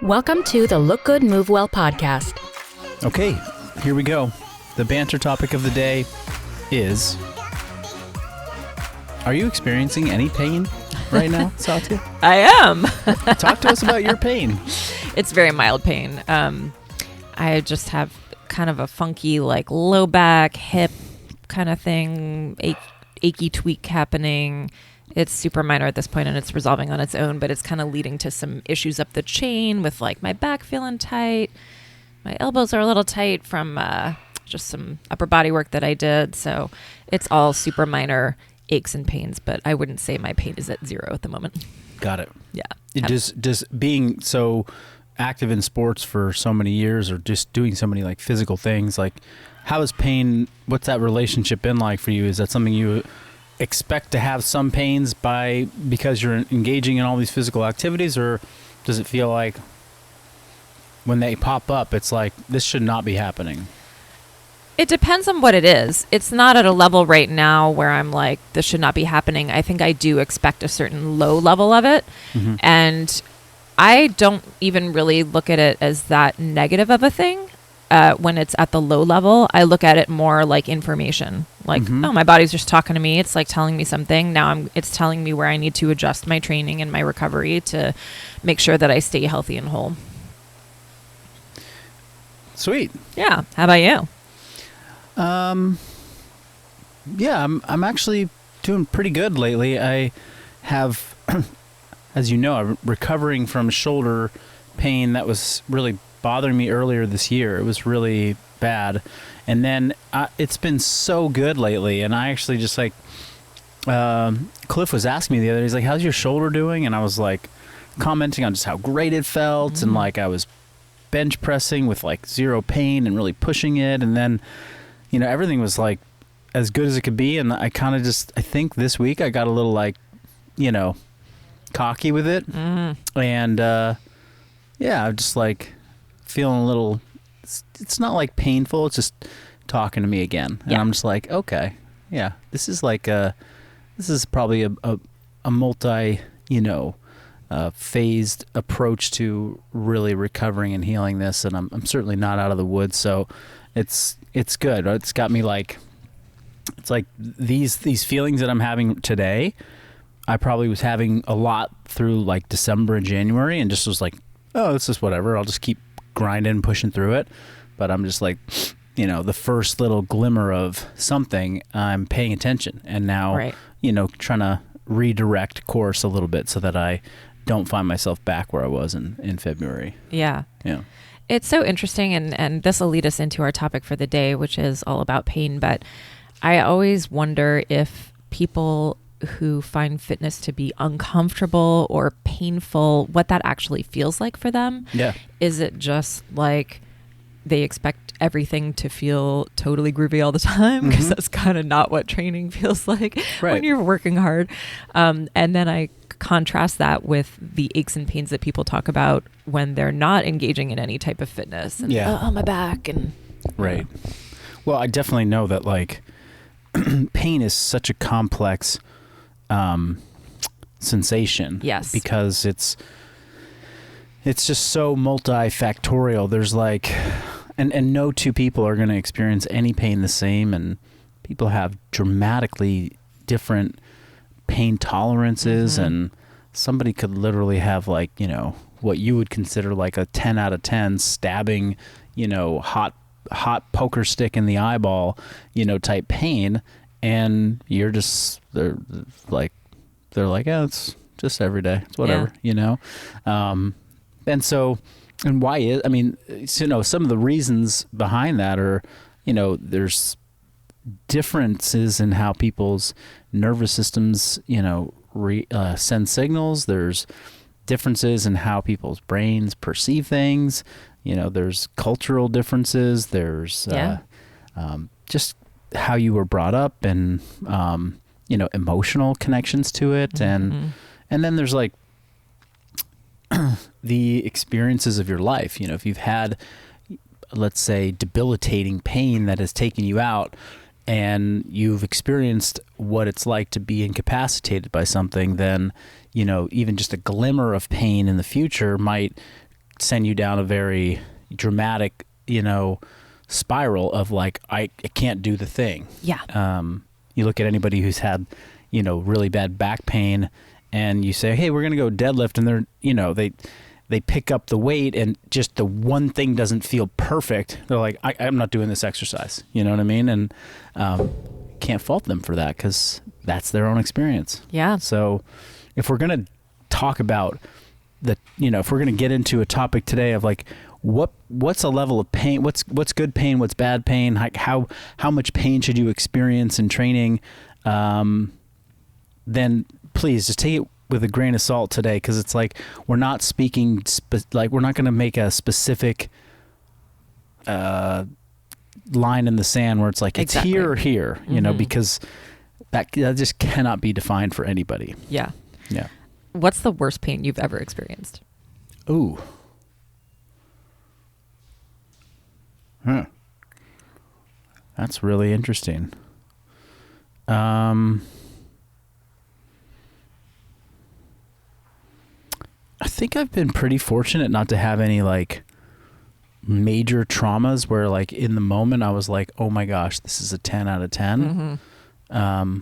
Welcome to the Look Good, Move Well podcast. Okay, here we go. The banter topic of the day is, are you experiencing any pain right now, Satya? I am. Talk to us about your pain. It's very mild pain. I just have kind of a funky, like low back, hip kind of thing, achy tweak happening. It's super minor at this point and it's resolving on its own, but it's kind of leading to some issues up the chain with like my back feeling tight. My elbows are a little tight from just some upper body work that I did. So it's all super minor aches and pains, but I wouldn't say my pain is at zero at the moment. Got it. Yeah. Does being so active in sports for so many years or just doing so many like physical things, like how is pain, what's that relationship been like for you? Is that something you expect to have some pains because you're engaging in all these physical activities, or does it feel like when they pop up, it's like, this should not be happening? It depends on what it is. It's not at a level right now where I'm like, this should not be happening. I think I do expect a certain low level of it. Mm-hmm. And I don't even really look at it as that negative of a thing. When it's at the low level, I look at it more like information. Like, oh, my body's just talking to me. It's like telling me something. Now it's telling me where I need to adjust my training and my recovery to make sure that I stay healthy and whole. Sweet. Yeah. How about you? Yeah, I'm actually doing pretty good lately. I have, as you know, I'm recovering from shoulder pain that was really bothering me earlier this year. It was really bad. And then it's been so good lately. And I actually just like, Cliff was asking me the other day, he's like, how's your shoulder doing? And I was like commenting on just how great it felt. And like I was bench pressing with like zero pain and really pushing it. And then, you know, everything was like as good as it could be. And I kind of just, I think this week I got a little like, you know, cocky with it. And, yeah, I'm just like feeling a little, it's not like painful. It's just talking to me again. And I'm just like, okay, yeah, this is like this is probably a multi, phased approach to really recovering and healing this. And I'm certainly not out of the woods. So it's good. It's got me like, it's like these feelings that I'm having today, I probably was having a lot through like December and January and just was like, oh, it's just whatever. I'll just keep grinding and pushing through it. But I'm just like, the first little glimmer of something, I'm paying attention. And now, trying to redirect course a little bit so that I don't find myself back where I was in February. Yeah. Yeah. It's so interesting. And this will lead us into our topic for the day, which is all about pain. But I always wonder if people who find fitness to be uncomfortable or painful, what that actually feels like for them. Yeah. Is it just like they expect everything to feel totally groovy all the time? Because that's kind of not what training feels like when you're working hard. And then I contrast that with the aches and pains that people talk about when they're not engaging in any type of fitness. And, oh, my back. And right. Well, I definitely know that like pain is such a complex sensation. Yes. Because it's just so multifactorial. There's like, and no two people are going to experience any pain the same, and people have dramatically different pain tolerances, and somebody could literally have like, what you would consider like a 10 out of 10 stabbing, hot poker stick in the eyeball, type pain. And you're just, they're like, yeah, it's just every day. It's whatever, And so, and why is, some of the reasons behind that are, there's differences in how people's nervous systems, send signals. There's differences in how people's brains perceive things. There's cultural differences. There's just how you were brought up and, emotional connections to it. And then there's like the experiences of your life. If you've had, let's say, debilitating pain that has taken you out and you've experienced what it's like to be incapacitated by something, then, even just a glimmer of pain in the future might send you down a very dramatic, spiral of like, I can't do the thing. Yeah. You look at anybody who's had, really bad back pain, and you say, hey, we're going to go deadlift, and they're, they pick up the weight, and just the one thing doesn't feel perfect. They're like, I'm not doing this exercise. You know what I mean? And can't fault them for that, because that's their own experience. Yeah. So if we're going to talk about if we're going to get into a topic today of like, what's a level of pain, what's good pain, what's bad pain, like how much pain should you experience in training, then please just take it with a grain of salt today, because it's like we're not speaking we're not going to make a specific line in the sand where it's like it's here or here, because that just cannot be defined for anybody. Yeah. Yeah. What's the worst pain you've ever experienced? Ooh. That's really interesting. I think I've been pretty fortunate not to have any like major traumas where like in the moment I was like, oh my gosh, this is a 10 out of 10. Mm-hmm.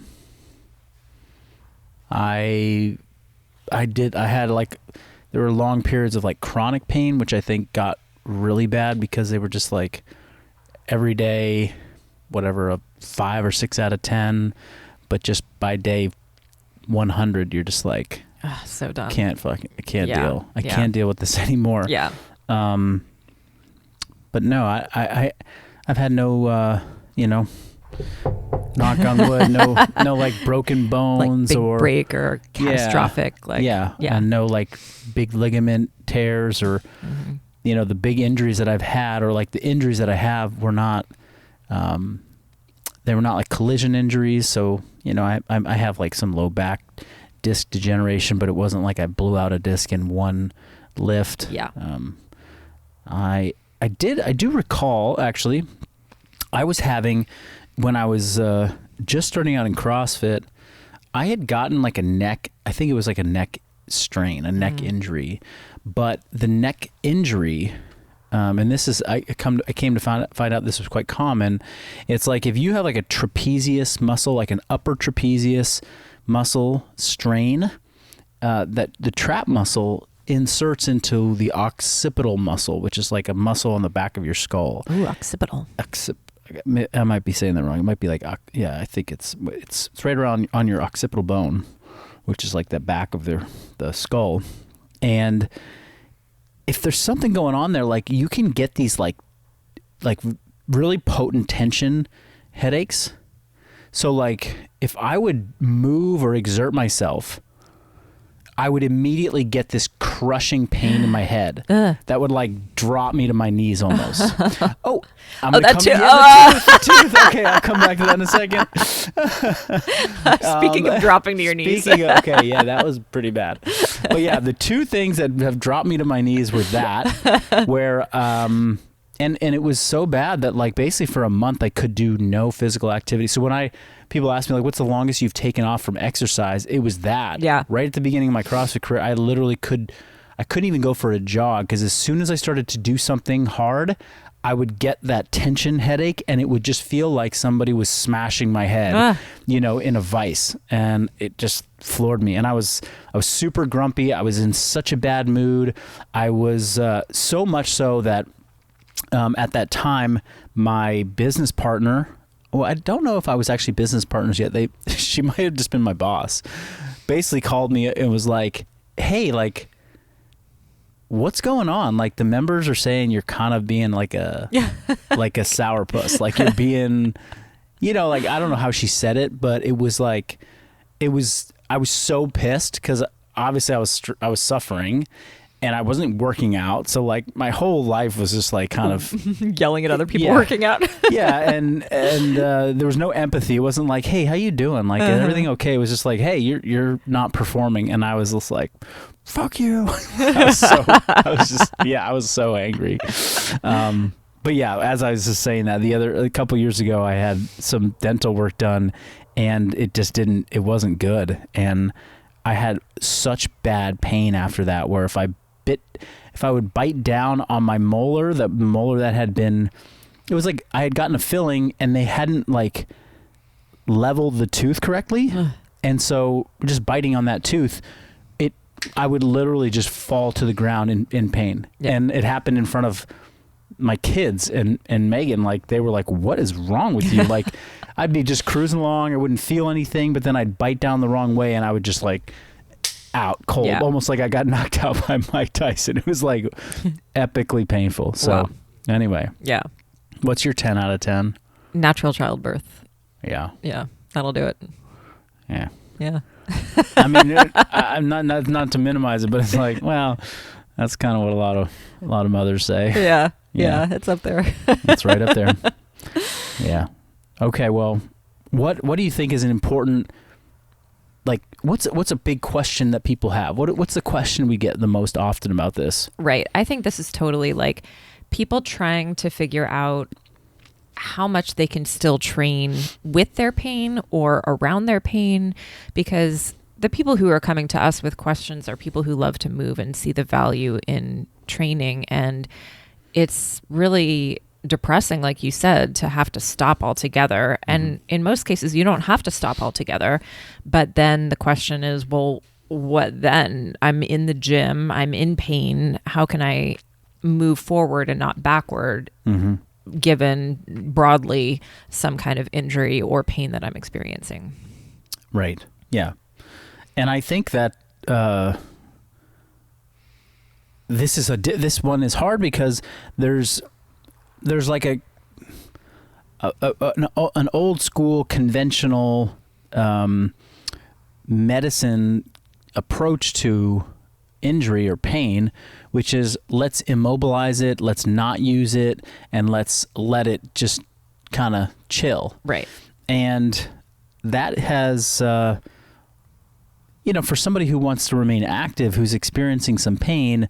I had like, there were long periods of like chronic pain, which I think got really bad because they were just like every day, whatever, a 5 or 6 out of 10, but just by day 100, you're just like, so done. I can't deal. I Yeah. can't deal with this anymore. Yeah. But no, I've had no, knock on wood, no like broken bones like big or break or catastrophic. And no like big ligament tears or, the big injuries that I've had, or like the injuries that I have were not, they were not like collision injuries. So, I have like some low back disc degeneration, but it wasn't like I blew out a disc in one lift. Yeah. I do recall, actually, I was having, when I was just starting out in CrossFit, I had gotten like I think it was like a neck strain, a neck injury. But the neck injury, and this is, I came to find out this was quite common. It's like if you have like a trapezius muscle, like an upper trapezius muscle strain, that the trap muscle inserts into the occipital muscle, which is like a muscle on the back of your skull. Ooh, occipital. I might be saying that wrong. It might be like, I think it's right around on your occipital bone, which is like the back of the skull. And if there's something going on there, like you can get these like really potent tension headaches. So like if I would move or exert myself, I would immediately get this crushing pain in my head that would like drop me to my knees almost. I'm gonna that too. The tooth. Okay, I'll come back to that in a second. Speaking of dropping to your knees. Okay, yeah, that was pretty bad. But yeah, the two things that have dropped me to my knees were that, where and it was so bad that like basically for a month I could do no physical activity. So when people ask me like, what's the longest you've taken off from exercise? It was that. Yeah. Right at the beginning of my CrossFit career, I literally couldn't even go for a jog, because as soon as I started to do something hard, I would get that tension headache, and it would just feel like somebody was smashing my head, in a vice, and it just floored me. And I was super grumpy. I was in such a bad mood. I was so much so that at that time, my business partner, well, I don't know if I was actually business partners yet. She might have just been my boss. Basically called me and was like, "Hey, like, what's going on? Like, the members are saying you're kind of being like a sourpuss. Like you're being, like, I don't know how she said it, but it was like, I was so pissed because obviously I was suffering. And I wasn't working out, so like my whole life was just like kind of yelling at other people working out. Yeah, and there was no empathy. It wasn't like, "Hey, how you doing? Like, everything okay?" It was just like, "Hey, you're not performing," and I was just like, "Fuck you!" I was so angry. But yeah, as I was just saying that, a couple years ago, I had some dental work done, and it wasn't good, and I had such bad pain after that, where if I bite down on my molar, the molar that had been, it was like I had gotten a filling and they hadn't like leveled the tooth correctly. And so just biting on that tooth, I would literally just fall to the ground in pain. Yeah. And it happened in front of my kids and Megan. Like, they were like, what is wrong with you? Like, I'd be just cruising along, I wouldn't feel anything, but then I'd bite down the wrong way and I would just like out cold, almost like I got knocked out by Mike Tyson. It was like epically painful. So anyway. Yeah. What's your 10 out of 10? Natural childbirth. Yeah. Yeah. That'll do it. Yeah. Yeah. I mean, I'm not to minimize it, but it's like, well, that's kind of what a lot of mothers say. Yeah. Yeah. It's up there. It's right up there. Yeah. Okay. Well, what do you think is an important, like, what's a big question that people have? What's the question we get the most often about this? Right. I think this is totally like people trying to figure out how much they can still train with their pain or around their pain, because the people who are coming to us with questions are people who love to move and see the value in training. And it's really depressing, like you said, to have to stop altogether. And in most cases, you don't have to stop altogether. But then the question is, well, what then? I'm in the gym, I'm in pain. How can I move forward and not backward? Given broadly some kind of injury or pain that I'm experiencing. Right. Yeah. And I think that this one is hard because there's like an old school conventional medicine approach to injury or pain, which is let's immobilize it, let's not use it, and let's let it just kind of chill. Right. And that has, for somebody who wants to remain active, who's experiencing some pain,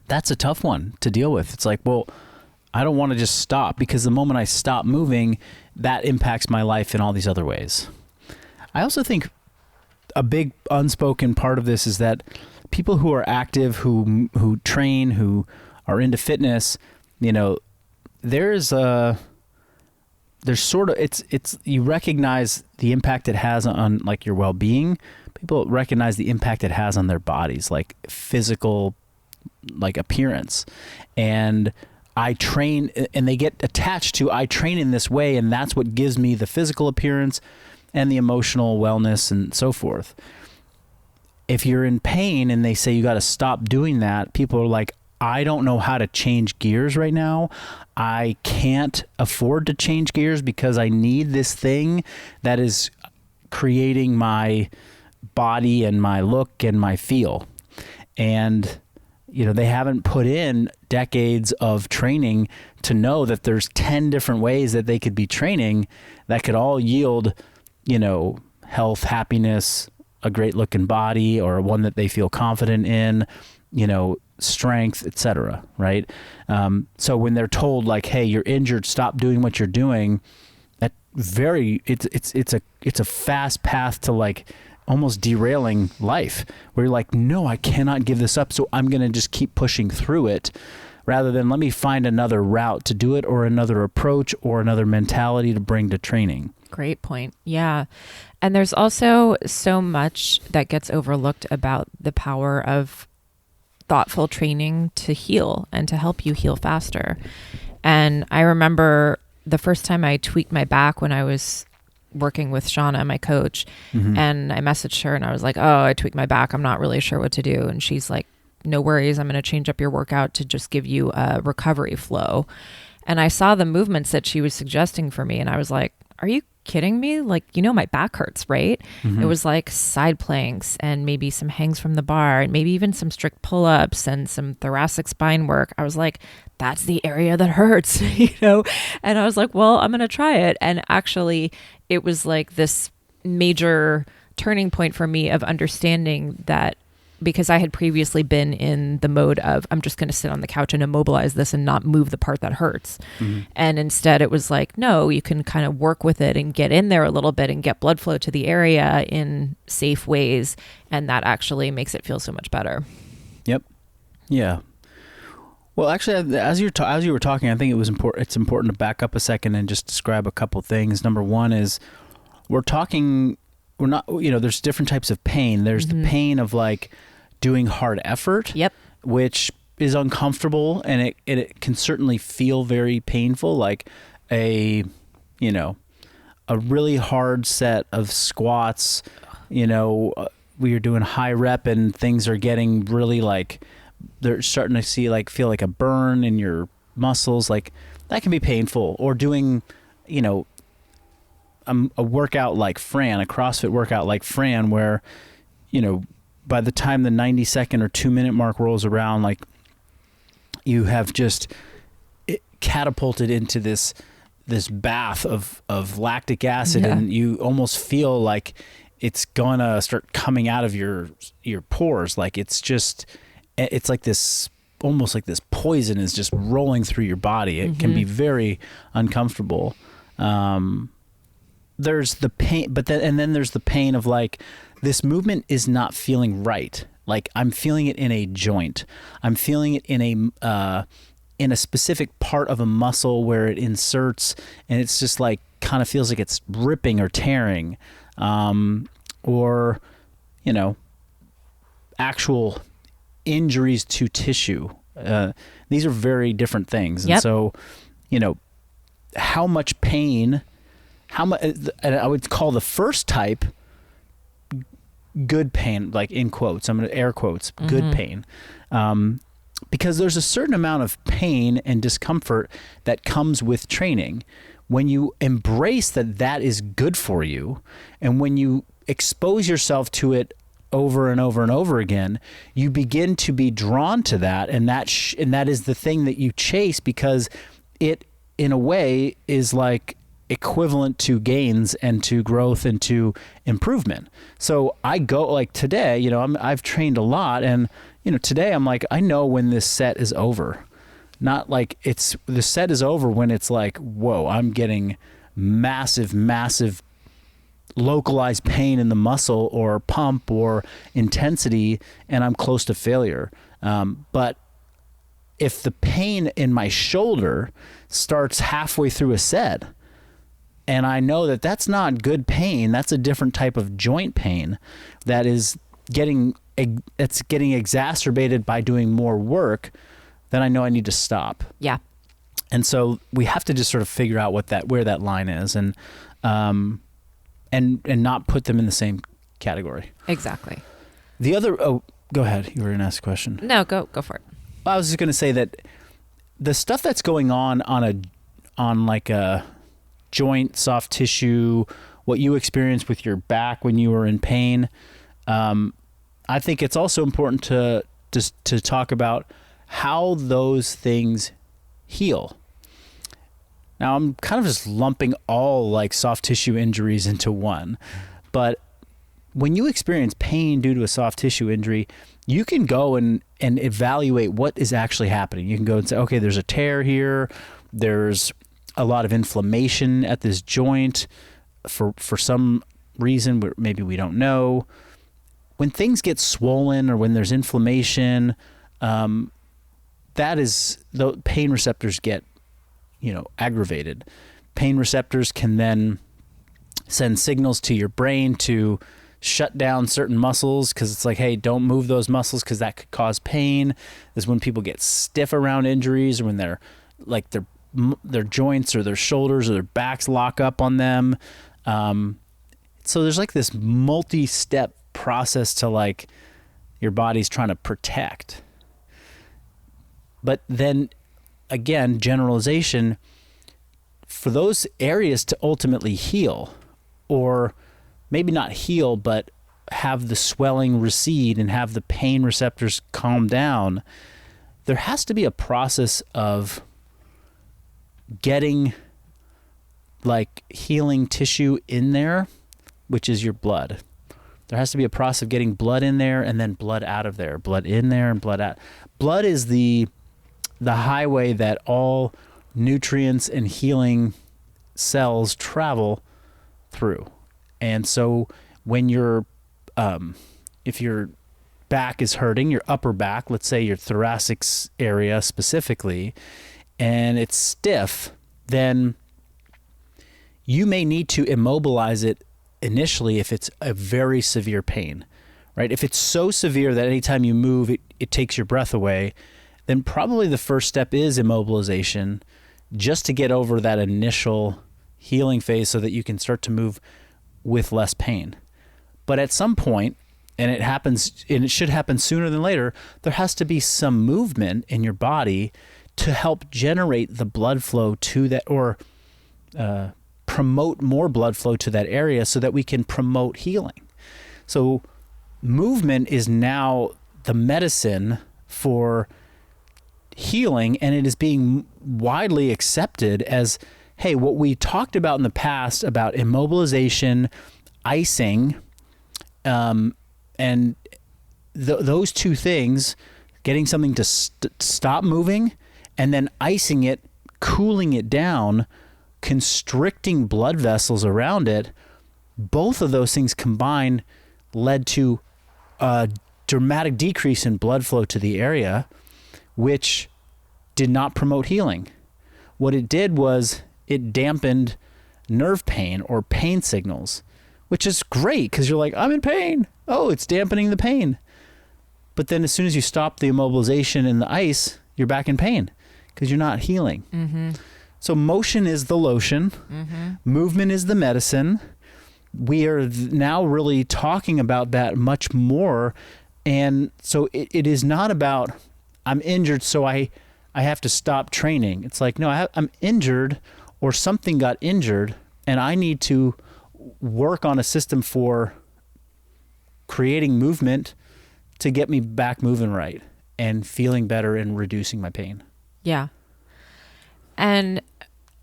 that's a tough one to deal with. It's like, well, I don't want to just stop, because the moment I stop moving, that impacts my life in all these other ways. I also think a big unspoken part of this is that people who are active, who train, who are into fitness, there's sort of, it's you recognize the impact it has on like your well-being. People recognize the impact it has on their bodies, like physical, like appearance. And I train, and they get attached to, I train in this way, and that's what gives me the physical appearance and the emotional wellness and so forth. If you're in pain and they say you got to stop doing that, people are like, I don't know how to change gears right now. I can't afford to change gears because I need this thing that is creating my body and my look and my feel. And, they haven't put in decades of training to know that there's 10 different ways that they could be training that could all yield health, happiness, a great looking body, or one that they feel confident in, strength, etc. Right? So when they're told like, hey, you're injured, stop doing what you're doing, it's a fast path to like almost derailing life, where you're like, no, I cannot give this up. So I'm going to just keep pushing through it, rather than let me find another route to do it, or another approach, or another mentality to bring to training. Great point. Yeah. And there's also so much that gets overlooked about the power of thoughtful training to heal and to help you heal faster. And I remember the first time I tweaked my back when I was working with Shauna, my coach, and I messaged her and I was like, oh, I tweaked my back. I'm not really sure what to do. And she's like, no worries. I'm going to change up your workout to just give you a recovery flow. And I saw the movements that she was suggesting for me. And I was like, are you kidding me? Like, my back hurts, right? It was like side planks and maybe some hangs from the bar and maybe even some strict pull-ups and some thoracic spine work. I was like, that's the area that hurts, And I was like, well, I'm going to try it. And actually, it was like this major turning point for me of understanding that, because I had previously been in the mode of, I'm just going to sit on the couch and immobilize this and not move the part that hurts. And instead it was like, no, you can kind of work with it and get in there a little bit and get blood flow to the area in safe ways. And that actually makes it feel so much better. Yep. Yeah. Well, actually, as you were talking, I think it's important to back up a second and just describe a couple things. Number one is we're not, there's different types of pain. There's the pain of like doing hard effort, Yep. which is uncomfortable, and it can certainly feel very painful, like a really hard set of squats, we are doing high rep and things are getting really like, they're starting to feel like a burn in your muscles. Like that can be painful. Or doing, a workout like Fran, a CrossFit workout like Fran, where, by the time the 90-second or 2-minute mark rolls around, like you have just catapulted into this bath of lactic acid, and you almost feel like it's gonna start coming out of your pores. Like it's like this, almost like this poison is just rolling through your body. It can be very uncomfortable. There's the pain, then there's the pain of like, this movement is not feeling right. Like I'm feeling it in a joint. I'm feeling it in a specific part of a muscle where it inserts, and it's just like kind of feels like it's ripping or tearing, or actual injuries to tissue. These are very different things. And so, how much pain, and I would call the first type good pain, like in quotes, I'm going to air quotes, good pain. Because there's a certain amount of pain and discomfort that comes with training. When you embrace that is good for you, and when you expose yourself to it over and over and over again, you begin to be drawn to that, and that is the thing that you chase, because it, in a way, is like equivalent to gains and to growth and to improvement. So I go like today, I've trained a lot, and today I'm like, I know when this set is over. Not like the set is over when it's like, whoa, I'm getting massive localized pain in the muscle or pump or intensity, and I'm close to failure. But if the pain in my shoulder starts halfway through a set, and I know that that's not good pain, that's a different type of joint pain that is getting exacerbated by doing more work, then I know I need to stop. Yeah. And so we have to just sort of figure out where that line is, and not put them in the same category. Exactly. The other, go ahead. You were going to ask a question. No, go for it. I was just going to say that the stuff that's going on like a joint, soft tissue, what you experienced with your back when you were in pain, I think it's also important to talk about how those things heal. Now, I'm kind of just lumping all like soft tissue injuries into one, but when you experience pain due to a soft tissue injury, you can go and evaluate what is actually happening. You can go and say, okay, there's a tear here. There's a lot of inflammation at this joint for some reason, maybe we don't know. When things get swollen or when there's inflammation, that is, the pain receptors get, aggravated. Pain receptors can then send signals to your brain to shut down certain muscles, because it's like, hey, don't move those muscles because that could cause pain. This is when people get stiff around injuries, or when they're like their joints or their shoulders or their backs lock up on them. So there's like this multi-step process to like your body's trying to protect. But then again, generalization, for those areas to ultimately heal, or maybe not heal, but have the swelling recede and have the pain receptors calm down, there has to be a process of getting like healing tissue in there, which is your blood. There has to be a process of getting blood in there and then blood out of there, blood in there and blood out. Blood is the highway that all nutrients and healing cells travel through. And so when you're, if you're back is hurting, your upper back, let's say your thoracic area specifically, and it's stiff, then you may need to immobilize it initially if it's a very severe pain, right? If it's so severe that anytime you move, it takes your breath away, then probably the first step is immobilization, just to get over that initial healing phase so that you can start to move with less pain. But at some point, and it happens, and it should happen sooner than later, there has to be some movement in your body to help generate the blood flow to that, or promote more blood flow to that area so that we can promote healing. So movement is now the medicine for healing, and it is being widely accepted as, hey, what we talked about in the past about immobilization, icing, and those two things, getting something to stop moving and then icing it, cooling it down, constricting blood vessels around it, both of those things combined led to a dramatic decrease in blood flow to the area, which did not promote healing. What it did was it dampened nerve pain or pain signals, which is great because you're like, I'm in pain. Oh, it's dampening the pain. But then as soon as you stop the immobilization and the ice, you're back in pain because you're not healing. Mm-hmm. So motion is the lotion. Mm-hmm. Movement is the medicine. We are now really talking about that much more. And so it is not about, I'm injured, so I have to stop training. It's like, no, I'm injured, or something got injured, and I need to work on a system for creating movement to get me back moving right and feeling better and reducing my pain. Yeah. And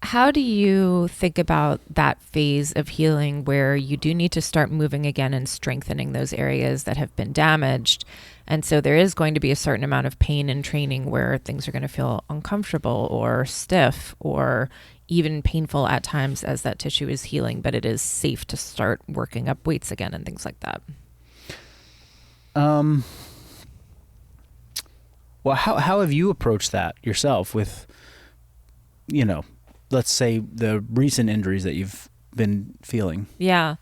how do you think about that phase of healing where you do need to start moving again and strengthening those areas that have been damaged? And so there is going to be a certain amount of pain in training where things are going to feel uncomfortable or stiff or even painful at times as that tissue is healing, but it is safe to start working up weights again and things like that. Well, how have you approached that yourself with, let's say the recent injuries that you've been feeling? Yeah.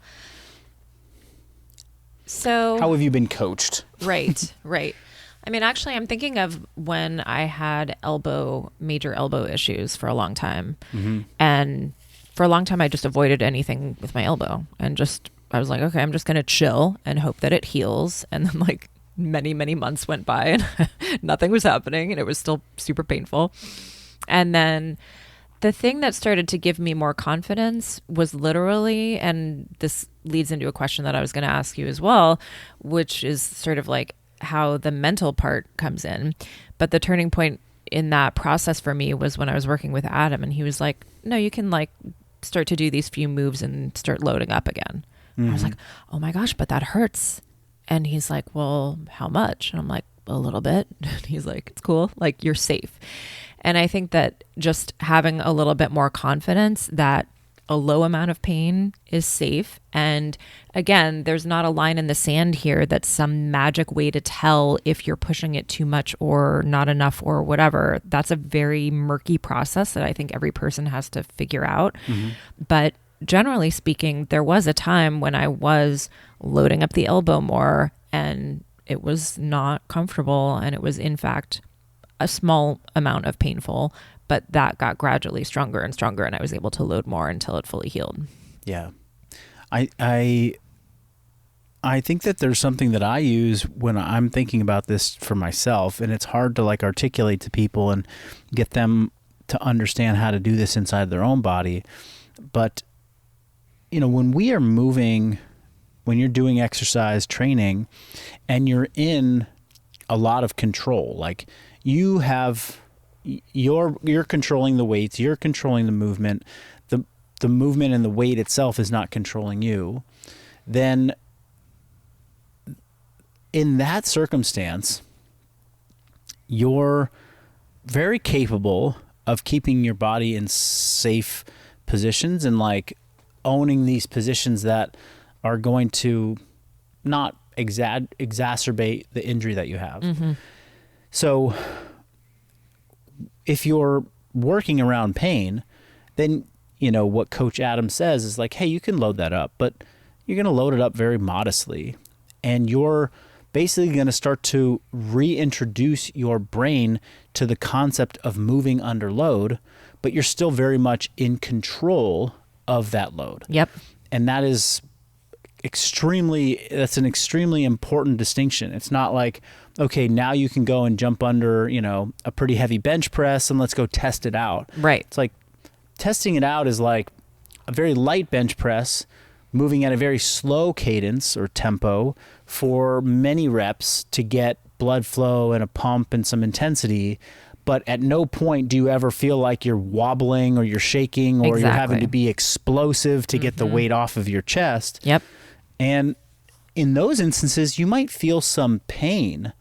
So how have you been coached? Right. I mean, actually, I'm thinking of when I had major elbow issues for a long time. Mm-hmm. And for a long time, I just avoided anything with my elbow and I was like, okay, I'm just going to chill and hope that it heals. And then many, many months went by and nothing was happening and it was still super painful. And then the thing that started to give me more confidence was literally, and this leads into a question that I was going to ask you as well, which is sort of like how the mental part comes in. But the turning point in that process for me was when I was working with Adam, and he was like, no, you can start to do these few moves and start loading up again. Mm-hmm. I was like, oh my gosh, but that hurts. And he's like, well, how much? And I'm like, a little bit. And he's like, it's cool. You're safe. And I think that just having a little bit more confidence that a low amount of pain is safe. And again, there's not a line in the sand here that's some magic way to tell if you're pushing it too much or not enough or whatever. That's a very murky process that I think every person has to figure out. Mm-hmm. But generally speaking, there was a time when I was loading up the elbow more and it was not comfortable, and it was in fact a small amount of painful, but that got gradually stronger and stronger, and I was able to load more until it fully healed. Yeah. I think that there's something that I use when I'm thinking about this for myself, and it's hard to articulate to people and get them to understand how to do this inside their own body. But when we are moving, when you're doing exercise training and you're in a lot of control, you're controlling the weights, you're controlling the movement, the movement and the weight itself is not controlling you, then in that circumstance, you're very capable of keeping your body in safe positions and owning these positions that are going to not exacerbate the injury that you have. So if you're working around pain, then, what Coach Adam says is like, hey, you can load that up, but you're going to load it up very modestly. And you're basically going to start to reintroduce your brain to the concept of moving under load, but you're still very much in control of that load. Yep. And that's an extremely important distinction. It's not like, okay, now you can go and jump under, a pretty heavy bench press and let's go test it out. Right. It's like testing it out is like a very light bench press moving at a very slow cadence or tempo for many reps to get blood flow and a pump and some intensity. But at no point do you ever feel like you're wobbling or you're shaking or you're having to be explosive to get the weight off of your chest. Yep. And in those instances, you might feel some pain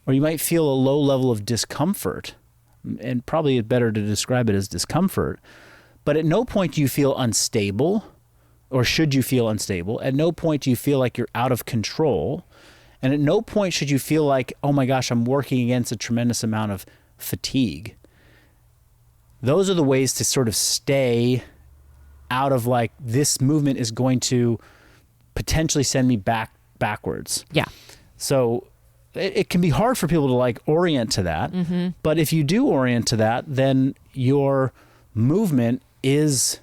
or you might feel a low level of discomfort. And probably it's better to describe it as discomfort. But at no point do you feel unstable, or should you feel unstable. At no point do you feel like you're out of control. And at no point should you feel like, oh my gosh, I'm working against a tremendous amount of fatigue. Those are the ways to sort of stay out of like, this movement is going to potentially send me backwards. Yeah. So it can be hard for people to like orient to that. But if you do orient to that, then your movement is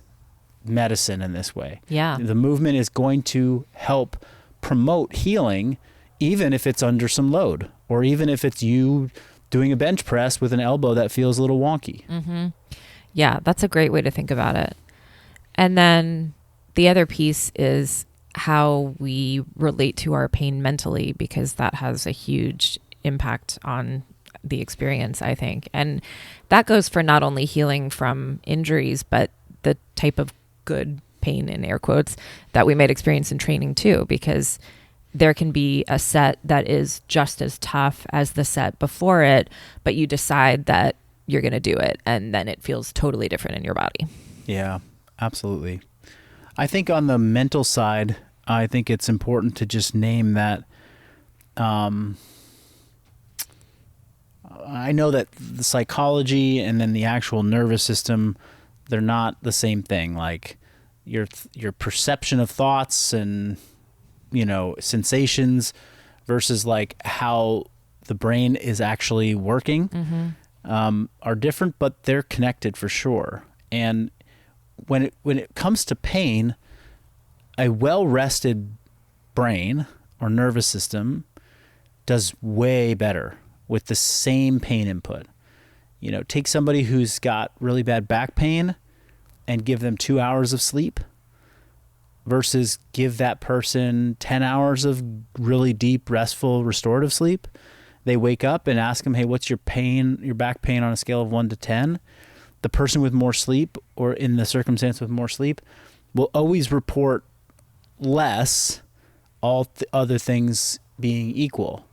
medicine in this way. Yeah. The movement is going to help promote healing, even if it's under some load, or even if it's you doing a bench press with an elbow that feels a little wonky. Yeah, that's a great way to think about it. And then the other piece is how we relate to our pain mentally, because that has a huge impact on the experience, I think. And that goes for not only healing from injuries, but the type of good pain, in air quotes, that we might experience in training too, because there can be a set that is just as tough as the set before it, but you decide that you're going to do it, and then it feels totally different in your body. Yeah, absolutely. I think on the mental side, I think it's important to just name that I know that the psychology and then the actual nervous system, they're not the same thing. Like your perception of thoughts and, sensations versus like how the brain is actually working are different, but they're connected for sure. And when it comes to pain, a well-rested brain or nervous system does way better with the same pain input. Take somebody who's got really bad back pain and give them 2 hours of sleep versus give that person 10 hours of really deep, restful, restorative sleep. They wake up and ask them, hey, what's your back pain on a scale of 1 to 10? The person with more sleep, or in the circumstance with more sleep, will always report less, all other things being equal.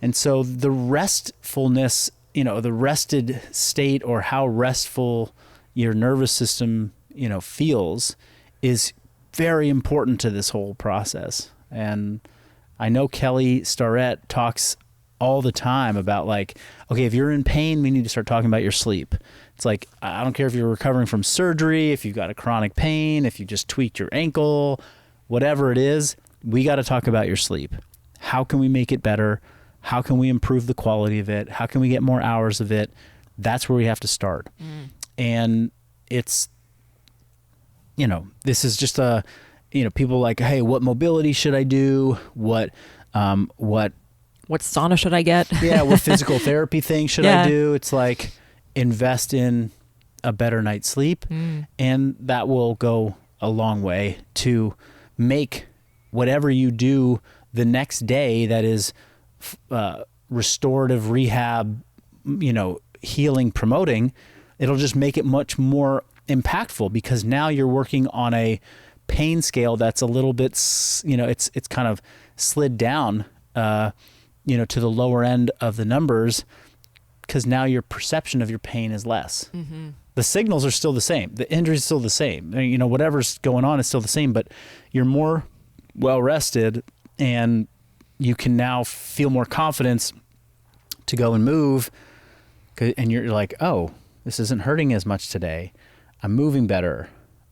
And so the restfulness, the rested state, or how restful your nervous system, feels, is very important to this whole process. And I know Kelly Starrett talks all the time about like, okay, if you're in pain, we need to start talking about your sleep. It's like, I don't care if you're recovering from surgery, if you've got a chronic pain, if you just tweaked your ankle, whatever it is, we got to talk about your sleep. How can we make it better? How can we improve the quality of it? How can we get more hours of it? That's where we have to start. And it's, this is just people like, hey, what mobility should I do? What sauna should I get? Yeah, what physical therapy thing should I do? It's like, invest in a better night's sleep, and that will go a long way to make whatever you do the next day that is restorative rehab, healing, promoting. It'll just make it much more impactful, because now you're working on a pain scale that's a little bit, it's kind of slid down, to the lower end of the numbers, because now your perception of your pain is less. The signals are still the same. The injury is still the same. Whatever's going on is still the same, but you're more well rested, and you can now feel more confidence to go and move, and you're like, oh, this isn't hurting as much today. I'm moving better.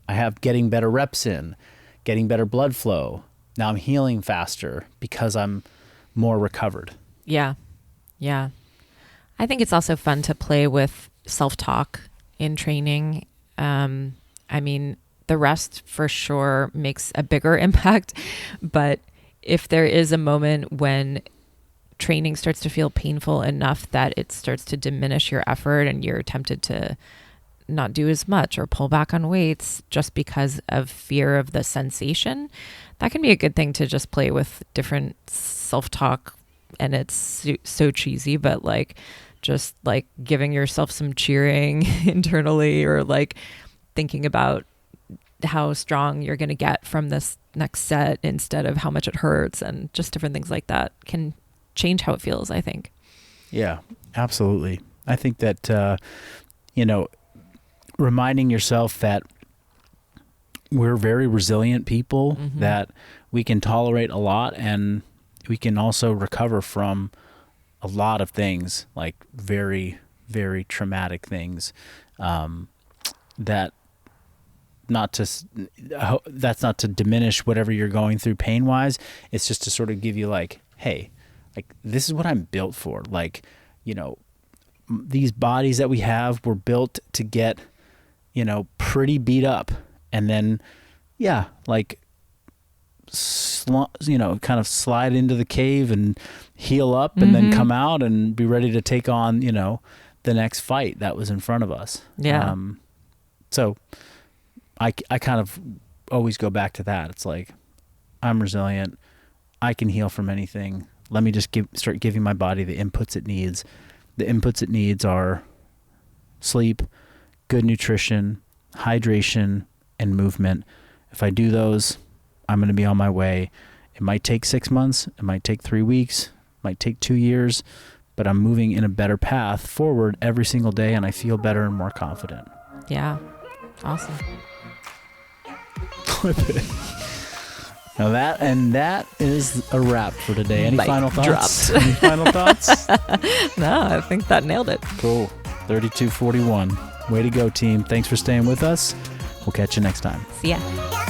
I have getting better reps in, getting better blood flow. Now I'm healing faster because I'm more recovered. Yeah. Yeah. I think it's also fun to play with self-talk in training. I mean, the rest for sure makes a bigger impact, but if there is a moment when training starts to feel painful enough that it starts to diminish your effort and you're tempted to not do as much or pull back on weights just because of fear of the sensation, that can be a good thing to just play with different self-talk. And it's so cheesy, but like just like giving yourself some cheering internally, or like thinking about how strong you're going to get from this next set instead of how much it hurts, and just different things like that can change how it feels, I think. Yeah, absolutely. I think that, reminding yourself that we're very resilient people, that we can tolerate a lot, and we can also recover from a lot of things, like very, very traumatic things, that's not to diminish whatever you're going through pain wise. It's just to sort of give you like, hey, like this is what I'm built for. Like, these bodies that we have were built to get, pretty beat up, and then, like, kind of slide into the cave and heal up, and then come out and be ready to take on, the next fight that was in front of us. Yeah. So I kind of always go back to that. It's like, I'm resilient. I can heal from anything. Let me just start giving my body the inputs it needs. The inputs it needs are sleep, good nutrition, hydration, and movement. If I do those, I'm going to be on my way. It might take 6 months. It might take 3 weeks. It might take 2 years. But I'm moving in a better path forward every single day, and I feel better and more confident. Yeah. Awesome. Clip it. Now that is a wrap for today. Any Mic final thoughts? dropped. Any final thoughts? No, I think that nailed it. Cool. 32:41. Way to go, team. Thanks for staying with us. We'll catch you next time. See ya.